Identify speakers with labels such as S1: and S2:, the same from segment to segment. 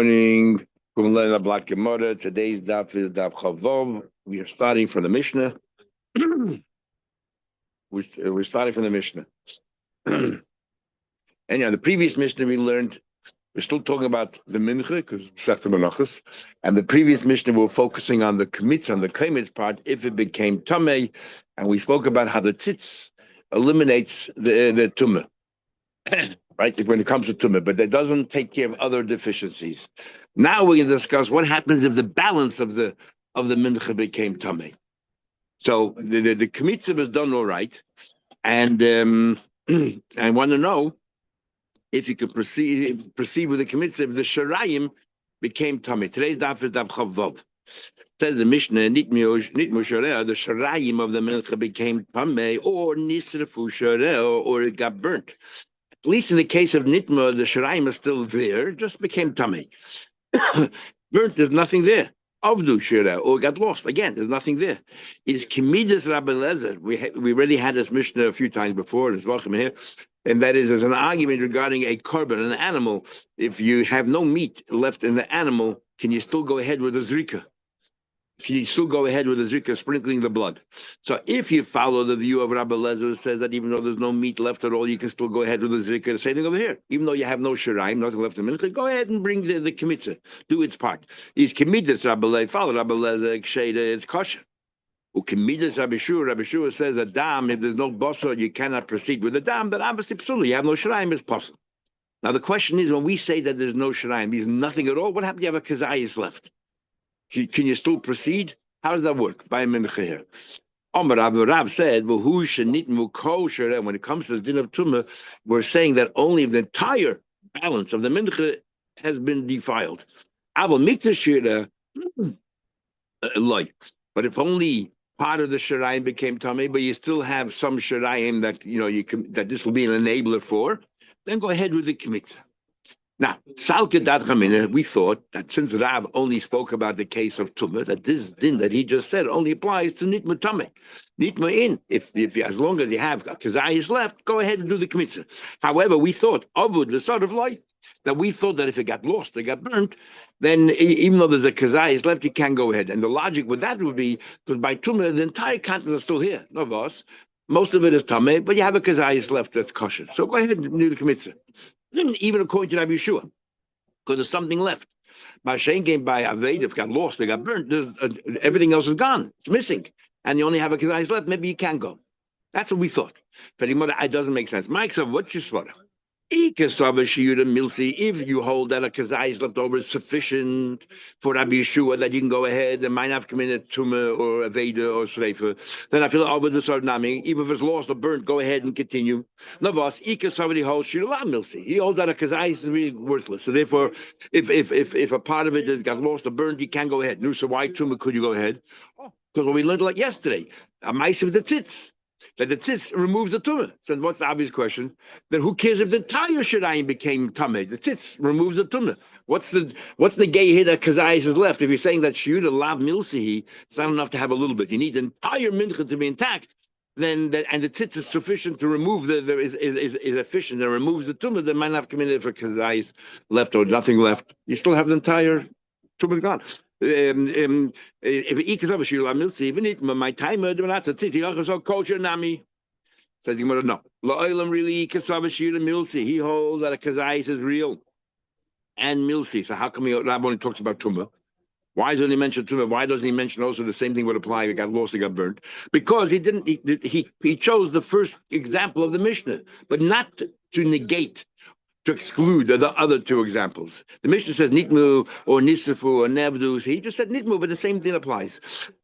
S1: Morning. Today's daf is daf Chavov. We are starting from the Mishnah. We're starting from the Mishnah. Anyhow, the previous Mishnah we learned, we're still talking about the Mincha, because it's after Menachos. And the previous Mishnah we were focusing on the Kemitz, on the Kemitz part, if it became Tameh. And we spoke about how the Tzitz eliminates the Tumah. Right, when it comes to tumah, but that doesn't take care of other deficiencies. Now we're going to discuss what happens if the balance of the mincha became tameh. So the kmitza was done all right, and I want to know if you could proceed with the kmitza if the sharayim became tameh. Today's daf is daf chavav. Says the Mishnah, nitmu shareh, the sharayim of the mincha became tameh, or nisrafu shareh, or it got burnt. At least in the case of Nitma, the Shiraim is still there, just became tummy. Burnt, there's nothing there. Avdu Shira, or got lost. Again, there's nothing there. Is Kemidas Rabbi Lezer. We already had this Mishnah a few times before, there's welcome here. And that is, there's an argument regarding a korban, an animal. If you have no meat left in the animal, can you still go ahead with a zrika? Can you still go ahead with the zrika, sprinkling the blood? So if you follow the view of Rabbi Lezer, who says that even though there's no meat left at all, you can still go ahead with the zrika. The same thing over here. Even though you have no shiraim, nothing left in the mincha, go ahead and bring the kmitza. Do its part. He's kemidas Rabbi Lezer, follow Rabbi Lezer, ksheda, it's kosher. Ukemidas Rabbi Shua says that dam, if there's no basar, you cannot proceed with the dam, then obviously psula, you have no shiraim, it's possible. Now the question is, when we say that there's no shiraim, there's nothing at all, what happens if you have a kazayis left? Can you still proceed? How does that work? By a mincha here. Omar Rab said, when it comes to the din of tumah, we're saying that only if the entire balance of the mincha has been defiled. But if only part of the shirayim became tameh, but you still have some shirayim that that this will be an enabler for, then go ahead with the kmitza. Now, we thought that since Rav only spoke about the case of tumah, that this din that he just said only applies to nitma tameh. Nitma in, if as long as you have kazayis left, go ahead and do the kmitza. However, we thought avud the sort of light that we thought that if it got lost, it got burnt, then even though there's a kazayis left, you can go ahead. And the logic with that would be because by tumah the entire content is still here, no vos. Most of it is tameh, but you have a kazayis left that's kosher. So go ahead and do the kmitza. Even according to Rabbi Yeshua, because there's something left. By Shane came by Aved, if it got lost, they got burnt, everything else is gone. It's missing. And you only have a kazayis left, maybe you can go. That's what we thought. But it doesn't make sense. Mike said, what's your svara? If you hold that a kazayis left over is sufficient for Rabbi Yeshua that you can go ahead and might have committed tumah or aveda or sreifa, then I feel over the sort nami. Even if it's lost or burnt, go ahead and continue. Navas somebody holds shirula milsi. He holds that a kazayis is really worthless. So therefore, if a part of it got lost or burnt, you can go ahead. So why tumah could you go ahead? Because what we learned like yesterday, a mice of the tzitz. That the tzitz removes the tumah. So what's the obvious question? Then who cares if the entire shirayim became tameh? The tzitz removes the tumah. What's the gay here that kazayis is left? If you're saying that shiuda lav milsihi, it's not enough to have a little bit. You need the entire mincha to be intact. And the tzitz is sufficient to remove is efficient and removes the tumah. Then might not have committed for kazayis left or nothing left. You still have the entire tumah gone. If even it my timer so kosher nami says no really milsi he holds that a kazayis is real and milsi. So how come Rab only talks about tumah? Why doesn't he mention tumah? Why doesn't he mention also the same thing would apply if it got lost, it got burnt? Because he chose the first example of the Mishnah, but not to negate, to exclude the other two examples. The Mishnah says nitmu or nisrafu or nevdus. He just said nitmu, but the same thing applies.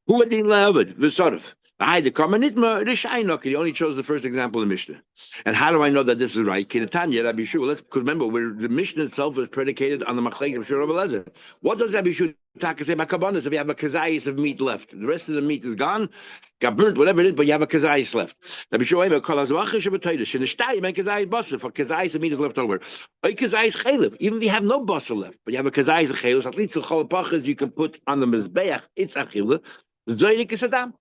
S1: Who are the leavad? V'sarav. The common nitma rishaynok. He only chose the first example of the Mishnah. And how do I know that this is right? Kinatanya Rabbi Yeshua. Because remember, the Mishnah itself is predicated on the machlekes of Rabbi Lezer. What does Rabbi Yeshua say about kabbanas? If you have a kazayis of meat left, the rest of the meat is gone, got burnt, whatever it is, but you have a kazayis left. Rabbi Yeshua kol hazvacha shebetoyde shenishtai men kazayis basar for kazayis of meat is left over. Oy kazayis chaylev. Even if you have no basar left, but you have a kazayis of chaylev, at least the chol pachas you can put on the mizbeach. It's achila. Zoydik is adam.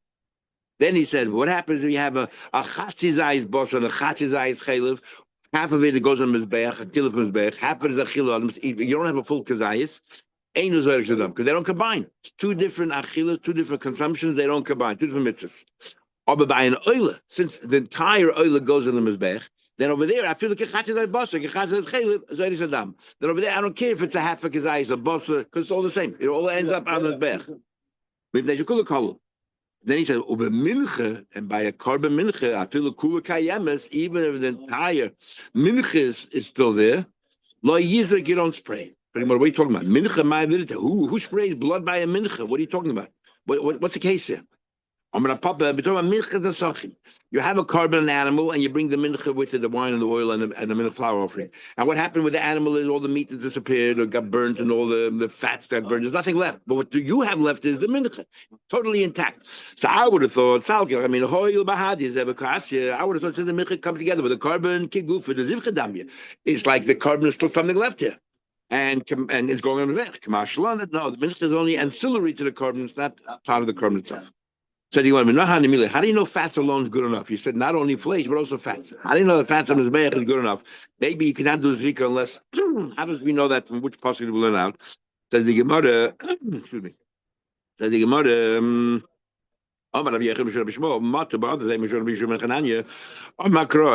S1: Then he says, what happens if you have a chatzizayis basar and a chatzizayis chaylev? Half of it goes on mizbeach, a kilo of mizbeach. Half of it is achila. You don't have a full kazayis. Ain't no zoyek shadam because they don't combine. It's two different achilas, two different consumptions. They don't combine. Two different mitzvahs. Or by an oila, since the entire oila goes in the mizbech, then over there I feel like kechatz is basar, kechatz is chaylev, zoyek shadam. Then over there I don't care if it's a half a kazayis, a basar, because it's all the same. It all ends up on the mizbech. Then he said, "Uber minche," and by a carbon minche, I feel a kula kayemes, even if the entire minche is still there. Lo yizek, you don't spray. What are you talking about? Mincha, my ability. Who sprays blood by a mincha? What are you talking about? What's the case here? I'm gonna pop up. We're talking about mincha dasachim. You have a carbon animal, and you bring the mincha with it, the wine and the oil and the mincha flour offering. And what happened with the animal is all the meat that disappeared or got burnt, and all the fats that burned. There's nothing left. But what you have left is the mincha, totally intact. So I would have thought, Salkir. I mean, hoil bahadi is evakasya. I would have thought the mincha comes together with the carbon kiguf for the zivchadamya. It's like the carbon is still something left here. And it's going on the back. No, the mincha is only ancillary to the carbon. It's not part of the carbon itself. So do you want to know how do you know fats alone is good enough? You said not only flesh but also fats. How do you know that fats on the mizbeach is good enough? Maybe you cannot do zrika unless. How does we know that from which passage we learn out? Says the Gemara. Excuse me. Says the Gemara. It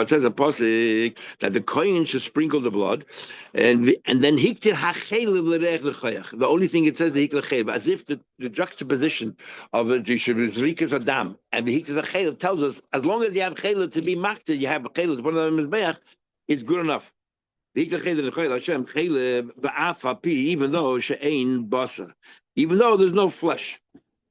S1: says a pasuk that the kohen should sprinkle the blood, and then hiktir hachelev l'reich l'chayach. The only thing it says the hiktir hachelev, as if the juxtaposition of the zrikas adam and the hiktir hachelev tells us as long as you have chelev to be makter, you have chelev to put on the mizbeach, it's good enough. The hiktir hachelev l'chayach Hashem chelev ba'af api, even though she'ein basa, even though there's no flesh.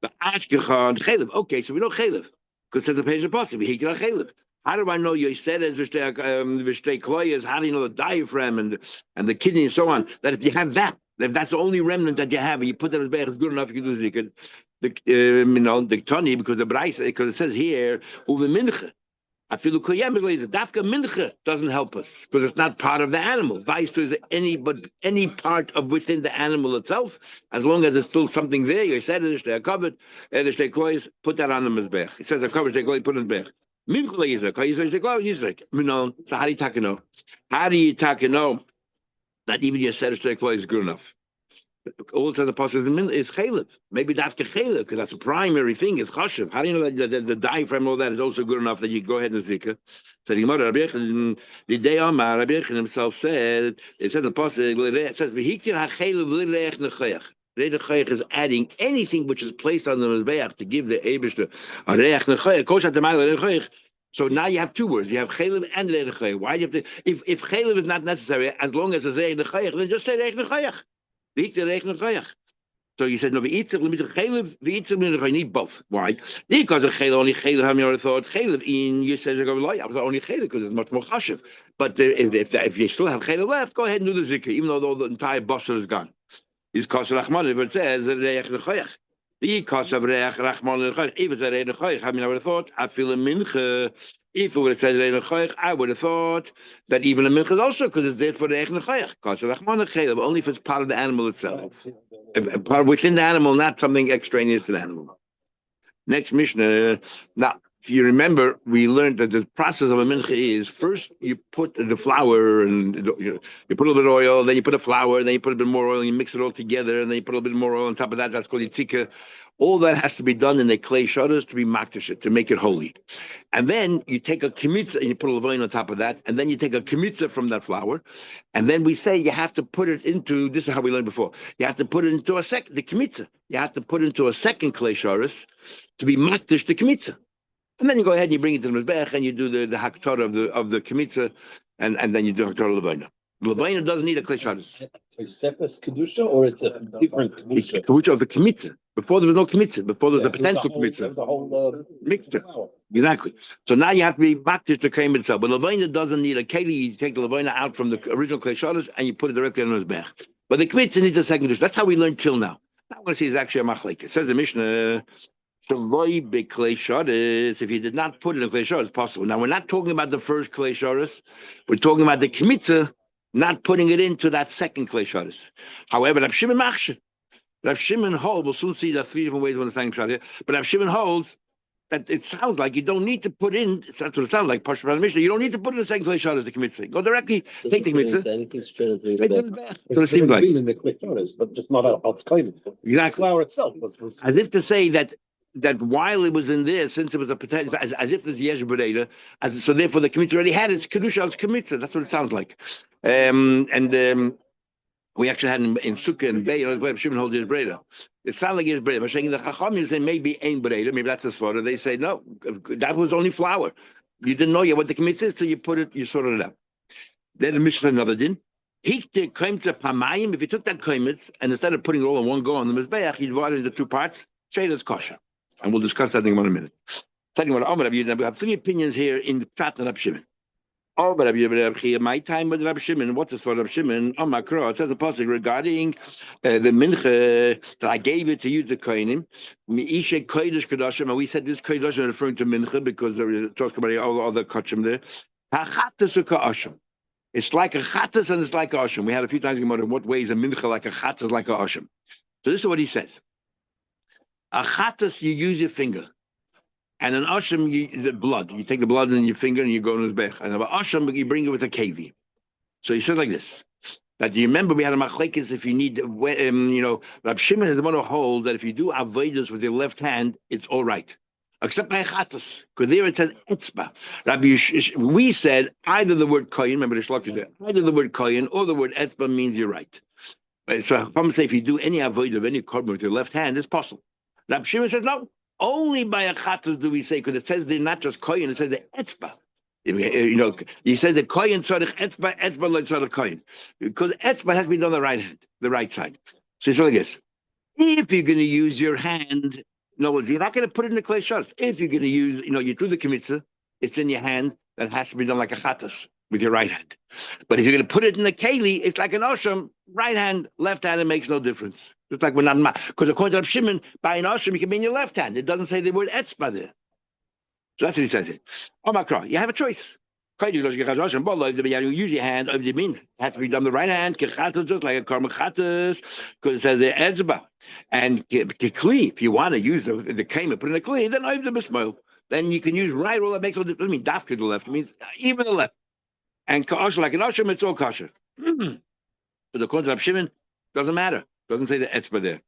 S1: The ashkecha and chelev. Okay, so we know chelev because it's the page of possible. He can chelev. How do I know you said as v'shtei kloyas? How do you know the diaphragm and the kidney and so on? That if you have that, if that's the only remnant that you have, and you put that as back, it's good enough. You can do it. The tani because the brayse because it says here uve mincha. I feel the dafka mincha doesn't help us because it's not part of the animal. Vice is any part of within the animal itself, as long as there's still something there. You said it, they're covered, put that on the mizbech. It says a covered, they put it back. So how do you know? How do you know that even your said is good enough? All it says the pasuk is chelev. Maybe that's chelev because that's a primary thing. Is chashuv. How do you know that the diaphragm and all that is also good enough that you go ahead and zika? So the Gemara the day Amar Rabbi Yechon himself said it says the pasuk it says v'hiktir hachelev l'reich nechayach. Reich nechayach is adding anything which is placed on the mizbeach to give the eibush a reich nechayach. Kosher tamal nechayach. So now you have two words. You have chelev and reich nechayach. Why do you have to? If chelev is not necessary, as long as it's reich nechayach, then just say reich nechayach. So you said no. I need both. Why? Because of only chelev. Thought chelev in you said only chelev because it's much more chashiv. But if you still have chelev left, go ahead and do the zikr, even though the entire basar is gone. Is kosher rachman if it says reich nechayach. The kosher reich rachman nechayach. If it's a reich nechayach, I would have thought I feel a mincha. If it would have said reich nechayach, I would have thought that even a mincha is also because it's there for reich nechayach. Kosher rachman nechayach, but only if it's part of the animal itself. Part within the animal, not something extraneous to the animal. Next Mishnah. Now, if you remember, we learned that the process of a mincha is first you put the flour and you put a little bit of oil, then you put a flour, then you put a bit more oil, and you mix it all together, and then you put a little bit more oil on top of that. That's called yitzika. All that has to be done in the clay shutters to be makdash, to make it holy. And then you take a kimitza and you put a levain on top of that, and then you take a kimitza from that flour, and then we say you have to put it into, this is how we learned before, you have to put it into the kimitza. You have to put it into a second clay shutters to be makdash the kimitza. And then you go ahead and you bring it to the mizbech and you do the haktor of the kimitza, and then you do haktor levaina. Levaina doesn't need a clay shutters.
S2: It's separate kedusha or it's a different kedusha?
S1: It's kedusha of the kimitza. Before there was no kimitza. Before there was the potential kimitza.
S2: The whole
S1: mixture. Exactly. So now you have to be makdish the claim itself. But levaina doesn't need a keli. You take the levaina out from the original clay shutters and you put it directly on the mizbech. But the kimitza needs a second kedusha. That's how we learned till now. Now I want to see is actually a machlek. It says the Mishnah. If you did not put it in clay shutters, it's possible. Now we're not talking about the first clay shutters. We're talking about the kimitza, not putting it into that second clay shutters. However, Rav Shimon machshir. Rav Shimon holds. We'll soon see that three different ways of understanding pshat here. But Rav Shimon holds that it sounds like you don't need to put in. That's what it sounds like. Pashas Mishnah. You don't need to put in the second clay shot as the kmitzvah. Go directly, take the kmitzvah.
S2: Anything straight into
S1: Right
S2: his
S1: to the
S2: back.
S1: back. So it seems like
S2: In the click shoulders, but just not outside.
S1: exactly.
S2: Flour itself was
S1: As if to say that while it was in there, since it was a potential, as if there's yesh bereda, so therefore the kmitzvah already had its kedusha as kmitzvah. That's what it sounds like. We actually had in Sukkah and Bay, Shimon holds his breda. It sounds like his breda. But saying the Chachamim say maybe ain't breda, maybe that's a svara. They say no, that was only flour. You didn't know yet what the kmitzvah is, so you put it, you sorted it out. Then the Mishnah another din. If you took that kaimitz and instead of putting it all in one go on the mizbeach, you divide it into two parts. Say that's kosher, and we'll discuss that in 1 minute. Second one, we have three opinions here in the Pshat and Rab Shimon. My time with Rab Shimon. What's this for Rab Shimon? On my cross, it says a passage regarding the mincha that I gave it to you, the kohenim. Meishe kodesh kedashim, and we said this kodesh is referring to mincha because they're talking about all the other kachim there. Hachatas ka'ashim. It's like a chattas and it's like a asham. We had a few times in what ways a mincha like a chattas like a asham. So this is what he says. A chattas, you use your finger. And an asham, the blood. You take the blood in your finger and you go in his bech. And an asham, you bring it with a kevi. So he says like this. That you remember we had a machlekes if you need, Rab Shimon is the one who holds that if you do avodas with your left hand, it's all right. Except by chatas, because there it says etzba. We said either the word koyin, remember the shlok is there, either the word koyin or the word etzba means you're right. So if I'm saying if you do any avoid of any korban with your left hand, it's possible. Rabbi Shimon says no, only by a chatas do we say, because it says they're not just koyin, it says the etzba. He says the koyin tzarich etzba, etzba like tzarich koyin, because etzba has to be done on the right hand, the right side. So it's like this: if you're going to use your hand. No, you're not going to put it in the clay shots. If you're going to use, you do the kmitzvah, it's in your hand. That has to be done like a chattas with your right hand. But if you're going to put it in the keli, it's like an osham, right hand, left hand. It makes no difference. Just like we're not, because according to Rab Shimon, by an osham, you can be in your left hand. It doesn't say the word etzba there. So that's what he says here. Oh, Makra, you have a choice. You use your hand over the min. It has to be done the right hand, just like a karma chattas, because it says the etzba. And kli, if you want to use the kaima, put in a kli, then over the bismol. Then you can use right roll. That makes no difference. It doesn't mean dafka to the left. It means even the left. And kosher, like an osham, it's all kosher. But according to Rab Shimon, doesn't matter. Doesn't say the etzba there.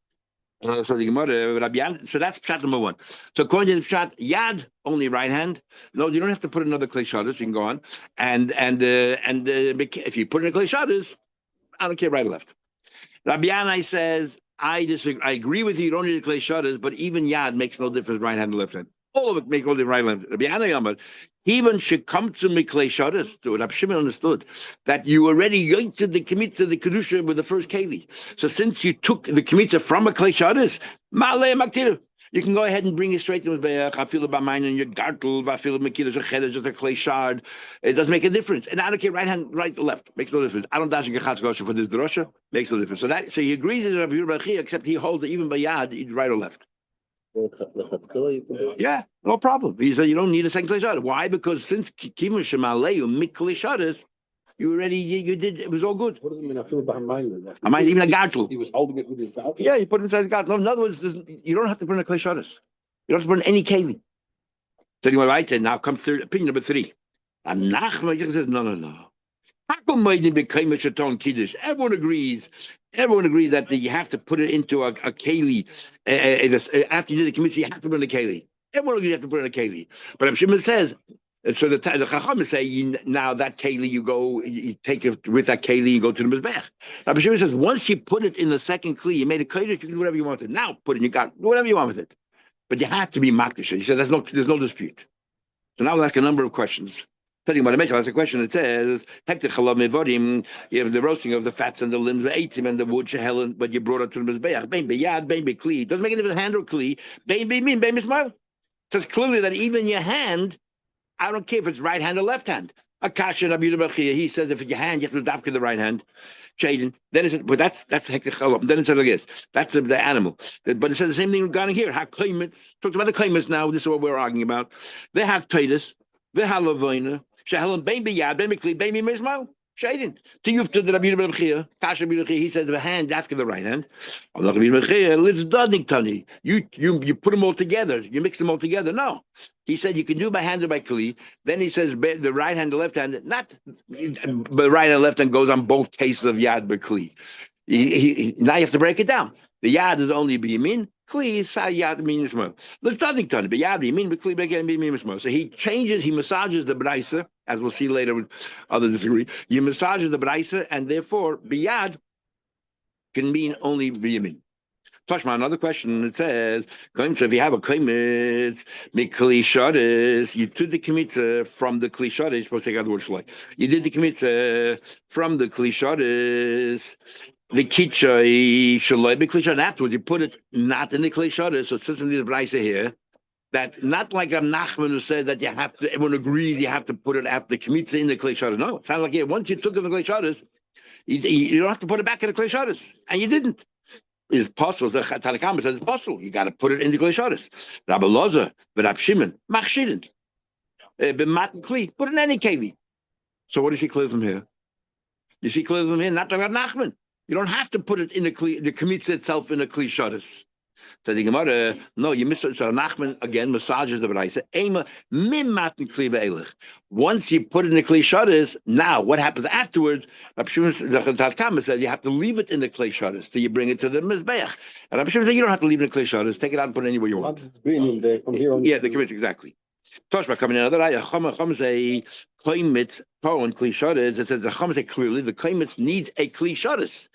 S1: So the Gemara, so that's pshat number one. So according to the pshat, yad only right hand. No, you don't have to put another clay shadas. You can go on, and if you put in a clay shadas, I don't care right or left. Rabbi Yanai says I disagree. I agree with you. You don't need a clay shadas, but even yad makes no difference. Right hand and left hand. All of it makes no difference. Right hand. Rabbi Yanai Amar, even should come to me clay shadas. So Rabbi Shimon understood that you already yoitzed the kmitzah, the kedusha with the first keli. So since you took the kmitzah from a clay shadas, ma'aleh maktiru. You can go ahead and bring it straight to the I feel about mine and your gartel, I feel just a clay shard. It doesn't make a difference. And I don't care right hand, right, left. Makes no difference. I don't dash and gosha for this drosha. Makes no difference. So he agrees with Rabbi Yehuda, except he holds it even by yad, right or left. Yeah, no problem. He said you don't need a second clay shard. Why? Because since kimun shemaleyu mikli shadas, you already you did. It was all good.
S2: What does it mean? I feel behind mine.
S1: I might even a gartel.
S2: He was holding it with his mouth.
S1: Yeah, you put it inside the gartel. In other words, you don't have to put in a clay shadas. You don't have to put in any keli. So you right then. Now comes opinion number 3. And Nachman says no. Everyone agrees. Everyone agrees that you have to put it into a keli. After you do the kmitzvah, you have to put in a keli. Everyone agrees you have to put in a keli. But Rabbi Shimon says, so the Chacham say, now that keli, you take it with that keli, you go to the mizbech. Rabbi Shimon says, once you put it in the second keli, you made a keli, you can do whatever you want with it. Now put it, you got whatever you want with it. But you have to be makdish. He said, there's no dispute. So now we'll ask a number of questions. Telling about a mention, that's a question. It says, you have the roasting of the fats and the limbs, the eitim and the wood, shehelen, but you brought it to the mizbeach. Bein beyad, bein bekli. Doesn't make any difference hand or kli. Bein bemin, bein mismail. It says clearly that even your hand, I don't care if it's right hand or left hand. Akasha Rabbi Yehuda he says if it's your hand, you have to dafka the right hand. Shaden. Then it says, but that's hektik chalom. Then it says like this. That's the animal. But it says the same thing regarding here. Haklaimits. Talks about the claimants now. This is what we're arguing about. They have titus. They have lavoina. Shehelim bein biyad, bein mikli, bein mismail. Shading. To you to the Rabbi Bechia, Kasha Bechia, he says the hand after the right hand. Allah Rabbi Bechia, let's dodging Tani. You put them all together. You mix them all together. No. He said you can do by hand or by kli. Then he says the right hand, the left hand, not the right and left hand goes on both cases of yad by kli. Now you have to break it down. The yad is only biyamin. Kli is yad means more. Let's dodging Tani. But yad biyamin, but kli again biyamin more. So he massages the brisa, as we'll see later with others disagree. You massage the brisa, and therefore biyad can mean only biyamin. Toshma, another question. It says, if you have a kaimitz, mikli shadis, you did the kmitza from the kli shadis. Supposed to take out the word shalai. You did the kmitza from the kli shadis. The kitchay shalai mikli shadis. Afterwards, you put it not in the kli shadis. So it says in this brisa here that not like Rav Nachman who said that you have to. Everyone agrees you have to put it after the kmitza in the kli shadis. No, it sounds like once you took it in the kli shadis, you don't have to put it back in the kli shadis, and you didn't. Is possible. The Tanakama says it's possible. You got to put it in the Kli. Rabbi Loza, but Rab Shimon, machshident. B'matan kli, put it in any keli. So what does he clear from here? You see clear from here, not like Rab Nachman. You don't have to put it in the kli, the kmitza itself in the Kli Shadas. So the Gemara, no, you miss it. So Nachman again massages the brayse. Ema mimatan kli ve'elech. Once you put it in the Kli Shadas, now what happens afterwards? Rabbi Shimon says you have to leave it in the Kli Shadas till you bring it to the mizbeach. And Rabbi Shimon says you don't have to leave it in the Kli Shadas. Take it out and put it anywhere you want.
S2: Once it's been in there, from here on.
S1: Yeah, the kmitza exactly. Toshma coming in another ayah. Chum say koimitz po and Kli Shadas. It says the Chum say clearly the koimitz needs a Kli Shadas.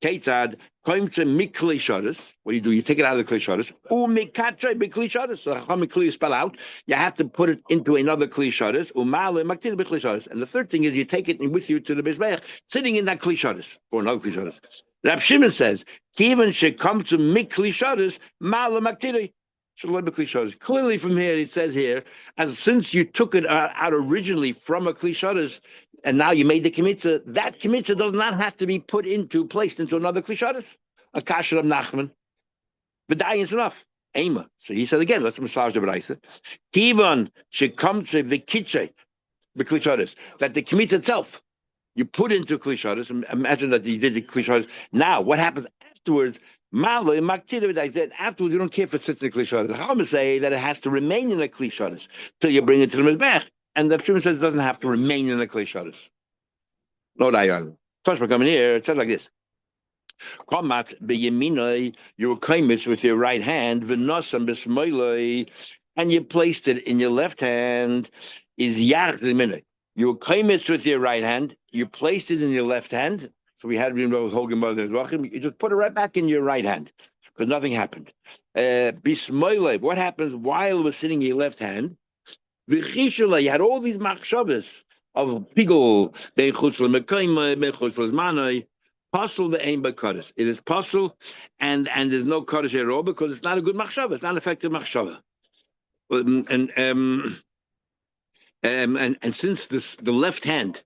S1: Ketzad koimtze mikli shadas. What do? You take it out of the kli shadas. Umikatre bikli shadas. So how mikli spell out? You have to put it into another kli shadas. Umale maktin bikli shadas. And the third thing is you take it with you to the mizbeach, sitting in that kli shadas or another kli shadas. Rab Shimon says, "Kiven should come to mikli shadas male maktin." Clearly, from here it says here, as since you took it out originally from a kli shadas, and now you made the kmitza, that kmitza does not have to be placed into another kli shadas. A kasher of Nachman. But is enough. Ema. So he said again, let's massage the brayse. Kivan should come to the kitche, the kli shadas, that the kmitza itself, you put into kli shadas, and imagine that you did the kli shadas. Now, what happens afterwards? I said afterwards, you don't care if it sits in the kli shadas. How am I say that it has to remain in the kli shadas till you bring it to the mizbech? And the Shimon says it doesn't have to remain in the Kli Shadas. No dayan. Toshma coming here, it says like this. Komat beyeminoi, you were kaimitz with your right hand, v'nosam b'smoiloi, and you placed it in your left hand, is yach l'minoi. You were kaimitz with your right hand, you placed it in your left hand, so we had Hogan you just put it right back in your right hand, because nothing happened. B'smoiloi, what happens while it was sitting in your left hand? You had all these machshavas of pigul, ben chutz l'mekayma, ben chutz l'zmanai, pasul ve'ein b'kadosh. It is pasul, and there's no kadosh at all because it's not a good machshava. It's not an effective machshava. And since the left hand,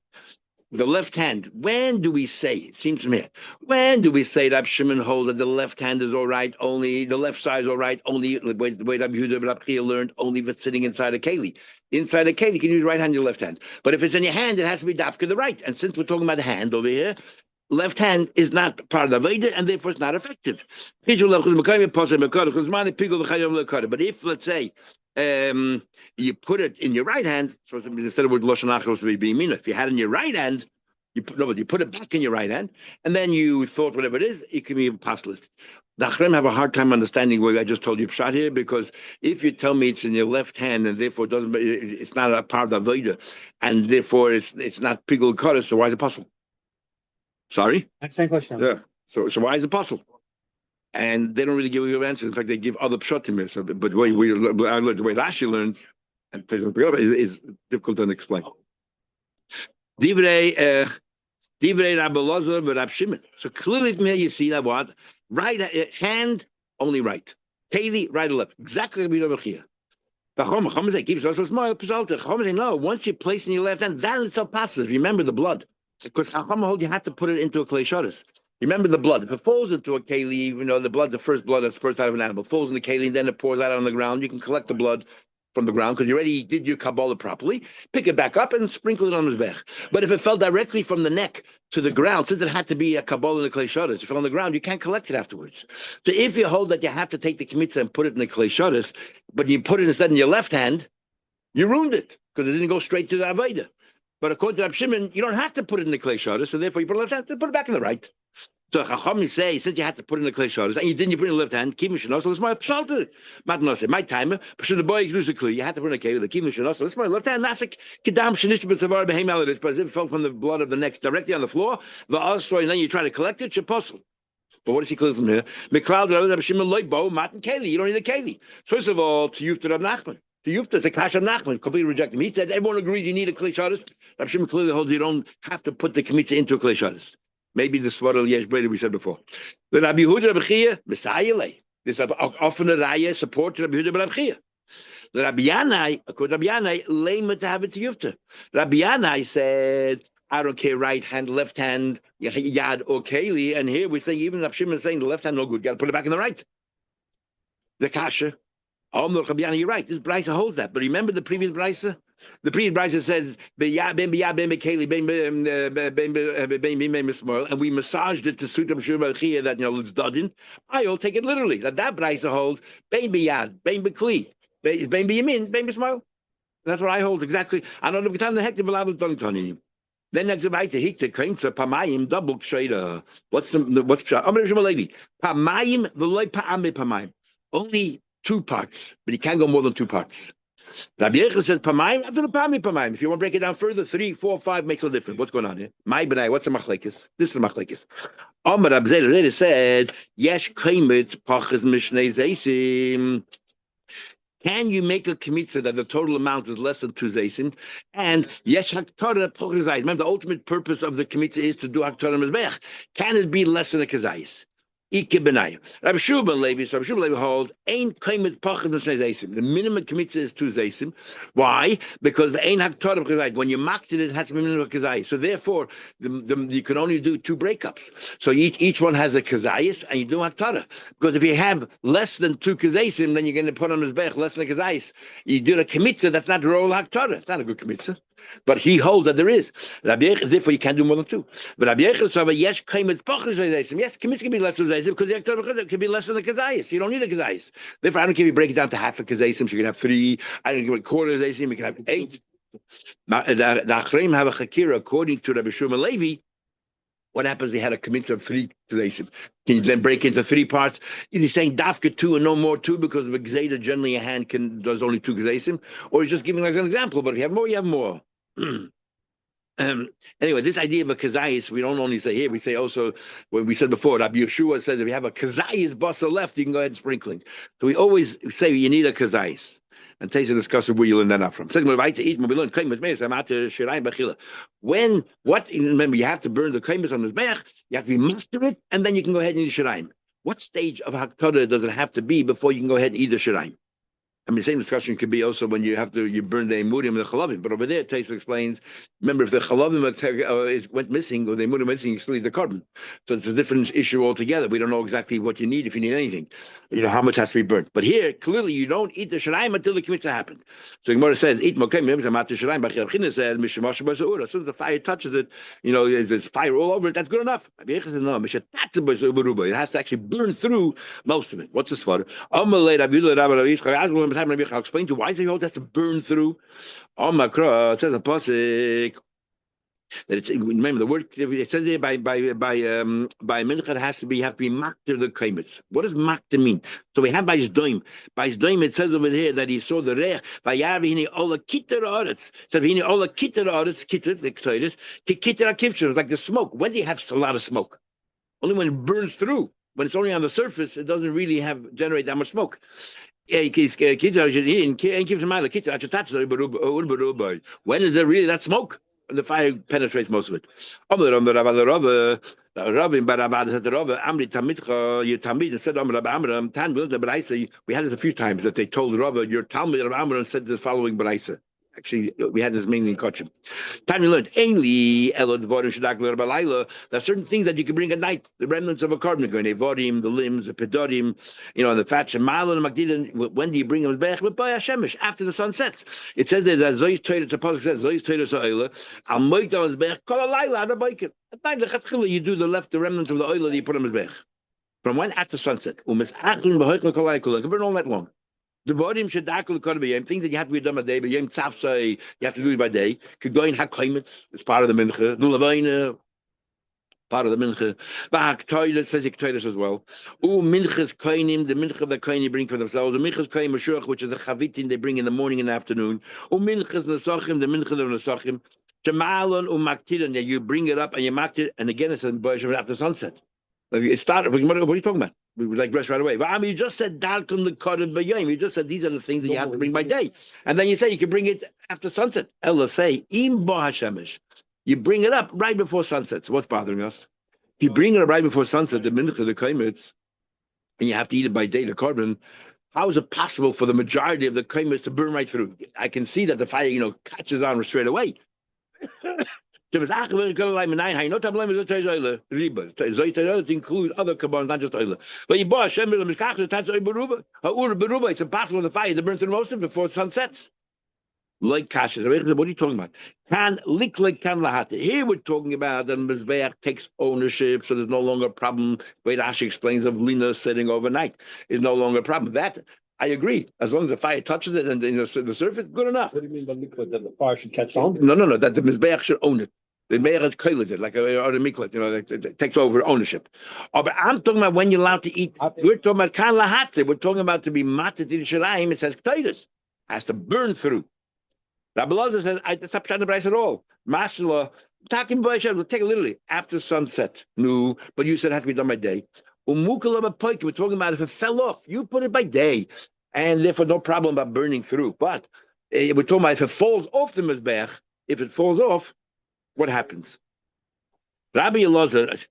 S1: when do we say, it seems to me, when do we say that Shimon holds that the left hand is all right, only the left side is all right, only the way Rabbi Yehuda Rabbi Chia learned, only if it's sitting inside a keli. Inside a keli, you can use right hand and your left hand. But if it's in your hand, it has to be dafka the right. And since we're talking about the hand over here, left hand is not part of the Veda, and therefore it's not effective. But if, let's say, you put it in your right hand, so instead of word lashon hara, to be mina. If you had it in your right hand, you put it back in your right hand, and then you thought whatever it is, it can be apostolate. The Achrayim have a hard time understanding what I just told you pshat here, because if you tell me it's in your left hand and therefore it's not a part of the Veda, and therefore it's not pigul kodesh, so why is it possible? Sorry?
S2: Same question.
S1: Yeah. So why is it possible? And they don't really give you answers. In fact, they give other pshatim. So, but the way Rashi learns and is difficult to explain. Divrei Rabbi Loza but Rab Shimon. So clearly from here you see that what? Right hand, only right. Keli, right or left. Exactly like over here. The Chom say keeps us small. Chom say no. Once you place in your left hand, that in itself passes. Remember the blood, because Chacham hold you have to put it into a klei shadas. Remember the blood. If it falls into a keli, the blood, the first blood that's first out of an animal, falls in the keli, and then it pours out on the ground. You can collect the blood from the ground because you already did your Kabbalah properly, pick it back up and sprinkle it on the Mizbech. But if it fell directly from the neck to the ground, since it had to be a Kabbalah in the Klei Shadas, it fell on the ground, you can't collect it afterwards. So if you hold that you have to take the Kmitza and put it in the Klei Shadas, but you put it instead in your left hand, you ruined it because it didn't go straight to the Avaida. But according to Rab Shimon, you don't have to put it in the Klei Shadas, so therefore you put it in the left hand, put it back in the right. So Chacham say, since you had to put in the Klei Shadas, and you didn't, you put it in the left hand, Kim Mishanos, let's my pshalter. Matnose, my timer, but should the boy lose a clue, you had to put in a Klei, the Kim Mishanos, let's my left hand, Nasik, Kedam Shanish B'Tzavar Behem Aladis, but as if it fell from the blood of the neck directly on the floor, the also, and then you try to collect it, Shaposel. But what does he clear from here? McLeod, Rab Shimon, Loibo, Matan Keli, you don't need a Keli. First of all, to Yufta Rab Nachman. To Yufta, it's a Kash of Nachman, completely rejected him. He said everyone agrees you need a Klei Shadas. Rab Shimon clearly holds you don't have to put the Kmitza into a Klei Shadas. Maybe the Svaral Yesh Breda we said before. The Rabbi Yehuda Rabbi Chia, Messiah lay. This often a Raya support Rabbi Yehuda Rabbi Chia. The Rabbi Yanai, according to Rabbi Yanai, lame to have it to Yufta. Rabbi Yanai said, I don't care, right hand, left hand, Yad or Keli. And here we're saying, even Rabbi Shimon is saying the left hand no good, got to put it back in the right. The Kasha. Rabbi Yanai, you're right. This Brisa holds that. But remember the previous Brisa? The previous Brisa says, and we massaged it to suit Rabbi Shimon that, it's dodging. I'll take it literally. That Brisa holds, bein biyad, bein bekli, is bein biyamin, bein bismail. That's what I hold exactly. I don't know if it's on the heck to belav done Tony. Then next about to hit the kainza pamayim double shada. What's Levi? Pamayim v'loy pa'ame pamayim. Only 2 parts, but you can't go more than 2 parts. Rabbi Yechon says pamayim, after the pamayim. If you want to break it down further, 3, 4, 5 makes no difference. What's going on here? My benai, what's the machlekes? This is the machlekes. Amar Rab Zera said, yesh kaimitz pachas mishnei zeisim. Can you make a kmitza that the total amount is less than 2 zaysim? And yesh haktara pochazayis. Remember, the ultimate purpose of the kmitza is to do haktara mizbech. Can it be less than a kazayis? Ike benai. Rabbi Shimon Levi holds ain't kaimitz pachas mishnei zaysim. The minimum kmitza is 2 zaysim. Why? Because the ain't haktara kazayis. When you mocked it, it has to be minimum kazayis. So therefore, you can only do 2 breakups. So each one has a kazayis, and you do haktara. Because if you have less than 2 kazaysim, then you're going to put on his bech less than a kazayis. You do a kmitza that's not roll haktara. It's not a good kmitza. But he holds that there is. Therefore, you can't do more than 2. But Rabbi Yechon says, yes, kmitza can be less than zaysim because the haktara can be less than a kazayis. You don't need a kazayis. Therefore, I don't care if you break it down to half a kazaysim, so you can have 3. I don't give a quarter of zaysim, you can have 8. The Achreim have a chakira according to Rabbi Shimon Levi. What happens? They had a kmitza of 3 kazaysim. Can you then break into 3 parts? He's saying dafka 2 and no more 2 because of a gzeda. Generally, a hand does only 2 kazaysim, or he's just giving like an example. But if you have more, you have more. Anyway, this idea of a kazayis, we don't only say here, we say also, when we said before, Rabbi Yeshua says if you have a kazayis basa left, you can go ahead and sprinkling. So we always say you need a kazayis. And Taisa discusses where you learn that out from. Remember, you have to burn the kaimas on the mizbech, you have to be master it, and then you can go ahead and eat shirayim. What stage of haktada does it have to be before you can go ahead and eat the shirayim? I mean, the same discussion could be also when you burn the emudim and the chalavim. But over there, Taisa explains, remember, if the chalavim went missing or the emudim went missing, you still need the carbon. So it's a different issue altogether. We don't know exactly what you need if you need anything. How much has to be burnt. But here, clearly, you don't eat the shirayim until the kmitza happened. So Gemara says, eat mokem, shirayim. But China says, as soon as the fire touches it, there's fire all over it, that's good enough. No, it has to actually burn through most of it. What's this for? I'll explain to you why is it has to burn through. On Makra, it says a pasuk that it's, remember the word it says there by mincha it has to be makter the kaimitz. What does makter mean? So we have by his doim. By his doim it says over here that he saw the reich by yavini ola kitter aretz. So vini ola kitter aretz kitter the ktoides kitter akivchur like the smoke. When do you have a lot of smoke? Only when it burns through. When it's only on the surface, it doesn't really generate that much smoke. When is there really that smoke? And the fire penetrates most of it. We had it a few times that they told Rabba, your Talmud Amram said the following Baraisa. Actually, we had this mainly in Kachim. Time you learned, ainly elod vodim shadak l'rabalayla. There are certain things that you can bring at night, the remnants of a carbon, the vodim, the limbs, the pedorim, the fat and malon and magdidin. When do you bring them? With by Hashemish, after the sun sets. It says that Zois Torah, it's a pasuk says Zois Torah Sa'ila, Al Moik on his bech, Kol Alayla, the Baikin. At night, the you do the remnants of the oil that you put on his bech. From when? After sunset. It can burn all that long. The bodim should dakul korbayim, things that you have to be done by day, but yom tzafsai, you have to do it by day. Could go in hakaimitz, it's part of the mincha. The levine, part of the mincha. Ba'ak toilet says toilet as well. Minchas kainim, the mincha that kainim bring for themselves. The minchas kaim mashuach, which is the chavitin they bring in the morning and afternoon. Minchas nasachim, the mincha of nasachim. Jamalon maktidan, that you bring it up and you maked it, and again it's after sunset. It started. What are you talking about? We would like rest right away. But you just said dalkun the kodev b'yom. You just said these are the things that you have to bring by day, and then you say you can bring it after sunset. Ella say im bo hashemish. You bring it up right before sunset. So what's bothering us? If you bring it up right before sunset, the minute of the kaimitz, and you have to eat it by day, the carbon. How is it possible for the majority of the kaimitz to burn right through? I can see that the fire, catches on straight away. To include other kabbalah, not just oil. But you buy Hashem it's impossible in the fire to burn through most of it before the sun sets. Like kasha. What are you talking about? Here we're talking about that Mizbeach takes ownership, so there's no longer a problem. Wait, Rashi explains of Lina sitting overnight is no longer a problem. That I agree. As long as the fire touches it and the surface, good enough.
S2: What do you mean by liquid? That the fire should catch on?
S1: No. That the Mizbeach should own it. The mayor has koiled it like a miklat, that takes over ownership. Oh, but I'm talking about when you're allowed to eat. We're talking about kan lahatze. We're talking about to be matet in shiraim. It says ktoides has to burn through. Rabbi Lozer says it's not the price at all. Mashallah, talking about we'll take it literally after sunset. No, but you said it has to be done by day. We're talking about if it fell off, you put it by day, and therefore no problem about burning through. But we're talking about if it falls off the mizbeach, if it falls off. What happens? Rabbi Elazar,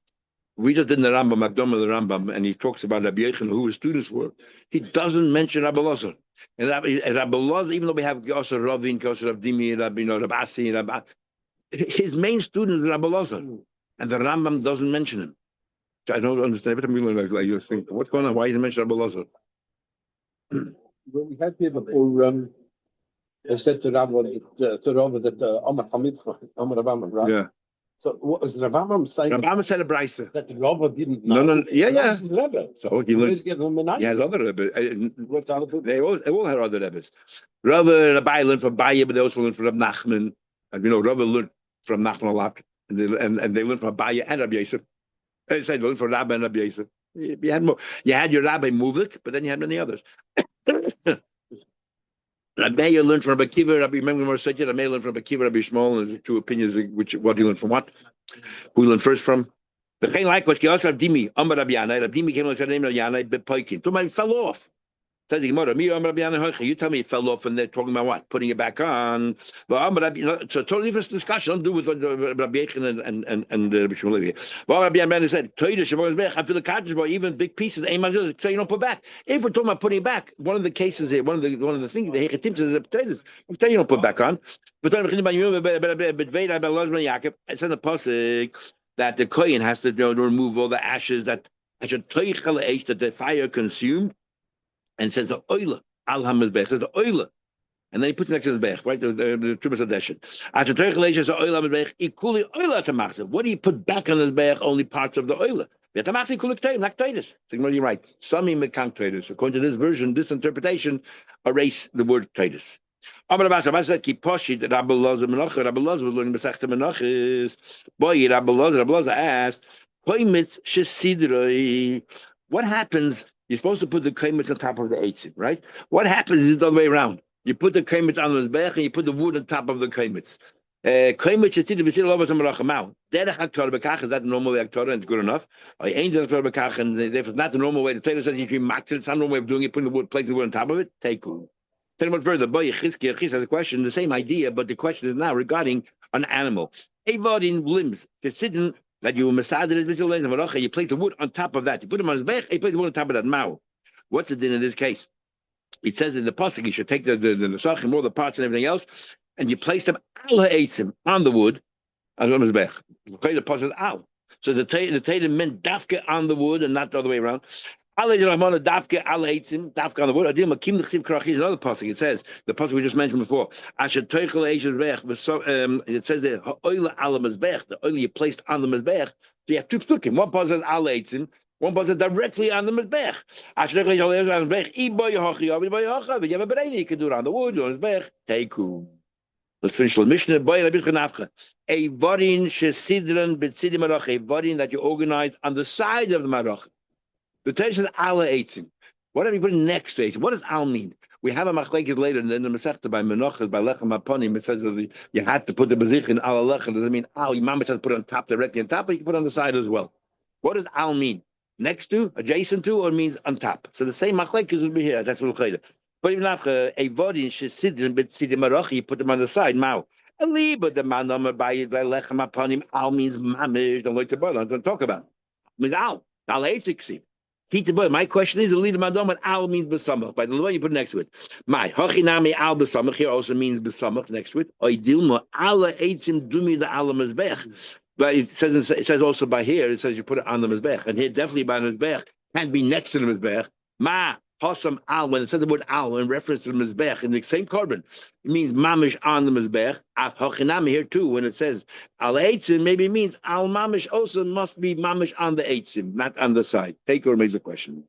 S1: we just did the Rambam, Abdom the Rambam, and he talks about Rabbi Yechon, who his students were. He doesn't mention Rabbi Elazar. And Rabbi Elazar, even though we have Yosef Ravin, Yosef Avdimi, Rabbi Asi, his main student is Rabbi Elazar, and the Rambam doesn't mention him. So I don't understand. Every time you think, what's going on? Why didn't mention Rabbi Elazar?
S2: When we had people who they said to Rabbi that Amar Hamid, Amar Rabban, right?
S1: Yeah.
S2: So what was Rabban saying?
S1: Rabban said a brisa.
S2: That the Rabbi didn't know.
S1: No. Yeah.
S2: So
S1: he learned. He has other Rebbe. They all had other Rebbes. Rabbi learned from Baye, but they also learned from Rabbi Nachman. And Rabbi learned from Nachman a lot. And they learned from Baye and Rabbi Yosef. They said they learned from Rabbi and Rabbi Yosef. You had more. You had your Rabbi Muvik, but then you had many others. Rabbi learned from Rabbi Kiva, Rabbi Memor said Rabbi learned from Rabbi Kiva, Rabbi Shmuel, and there's two opinions what he learned from what. Who he learned first from? The thing like was Kiosar Dimi, Amar Rabbi Yanai, Rabbi Dimi came and said name Rabbi Yanai, Bepoikin. So mine fell off. Says you tell me it fell off and they're talking about what? Putting it back on. But so totally different discussion. Don't do with Rabbi Yechon and Rabbi Shmuel. Well, Rabbi Yanai said, I feel the cartridge, but even big pieces, so you don't put back. If we're talking about putting it back, one of the cases here, one of the things, the hechetim says the potatoes, you don't put back on. But it says in the pasuk that the kohen has to remove all the ashes that the fire consumed. And it says the oila al hamizbech, says the oila, and then he puts it next to the bech, right? The Trumas Adeshin. After Teichel says the oila hamizbech, ikuli oila tamachsev. What do you put back on the bech? Only parts of the oila. Tamachsev kulik teirim, not teiris. You're right. Sami mekank teiris. According to this version, this interpretation, erase the word teiris. Amar Rabbi said, "Ki poshit Rabbi Elazar Menachos." Rabbi Elazar was learning Masechta Menachos. Boy, Rabbi Elazar asked, "Koimitz shesidroi." What happens? You're supposed to put the kaimitz on top of the eitzim, right? What happens is the other way around. You put the kaimitz on the bech and you put the wood on top of the kaimitz. Kaimitz shesidroi v'sidroi lovas amarachamau. Derech haktorah bekach, is that the normal way haktorah and it's good enough? I ain't haktorah bekach, and therefore not the normal way. The Torah says you can mark it. It's not the normal way of doing it. Putting the wood, placing the wood on top of it. Take cool. Tell me what further. Boy, Chizki has a question. The same idea, but the question is now regarding an animal. Avod in limbs. Sitting. That you you place the wood on top of that. You put him on his back, you place the wood on top of that mao. What's the din in this case? It says in the pasuk you should take the nesachim, all the parts and everything else, and you place them al ha'etzim on the wood, as on the mizbech. The pasuk al. So the Tatum meant dafke on the wood and not the other way around. Dafke al ha'etzim, dafke on the wood. Adim akim l'chtiv karachis. Another pasuk. It says the pasuk we just mentioned before. Asher toichel eishes rech. It says there oila al mizbech. The oil you placed on the mizbech. So you have two psukim. One pasuk al ha'etzim. One pasuk directly on the mizbech. Asher toichel eishes on the mizbech. Ibo yehochi yavi ibo yehocha. But you have a bereni. You can do it on the wood or on the mizbech. Teiku. Let's finish the Mishnah. A varin shesidran b'tzidim marach. A varin that you organize on the side of the marach. The Torah says ala eitzim. What have you put next to eitzim? What does al mean? We have a machlekes later in the Masechta by Menachos by lechem aponim. It says that you had to put the bezich in al lechem. Does it mean al? Your mama says put it on top directly on top, but you can put it on the side as well. What does al mean? Next to, adjacent to, or it means on top? So the same machlekes will be here. That's what we'll but even after a body shesidrin b'tzidim marach, you put them on the side. Now, a liba the man number by lechem upon him. Al means mamish. Don't like to bother. I'm going to talk about. I mean al eitziksi. My question is a leader madam, and al means besamach. By the way you put next to it. My hachinami al besamach here also means besamach next to it. Oidilma ala eitzim dumi the ala mizbech. But it says also by here it says you put it on the mizbech, and here definitely by the mizbech can't be next to the mizbech. Ma. Hasam al, when it says the word al in reference to the mizbech in the same carbon, it means mamish on the mizbech. Af hachinam here too, when it says al eitzim, maybe it means al mamish also must be mamish on the eitzim, not on the side. Take or makes a question.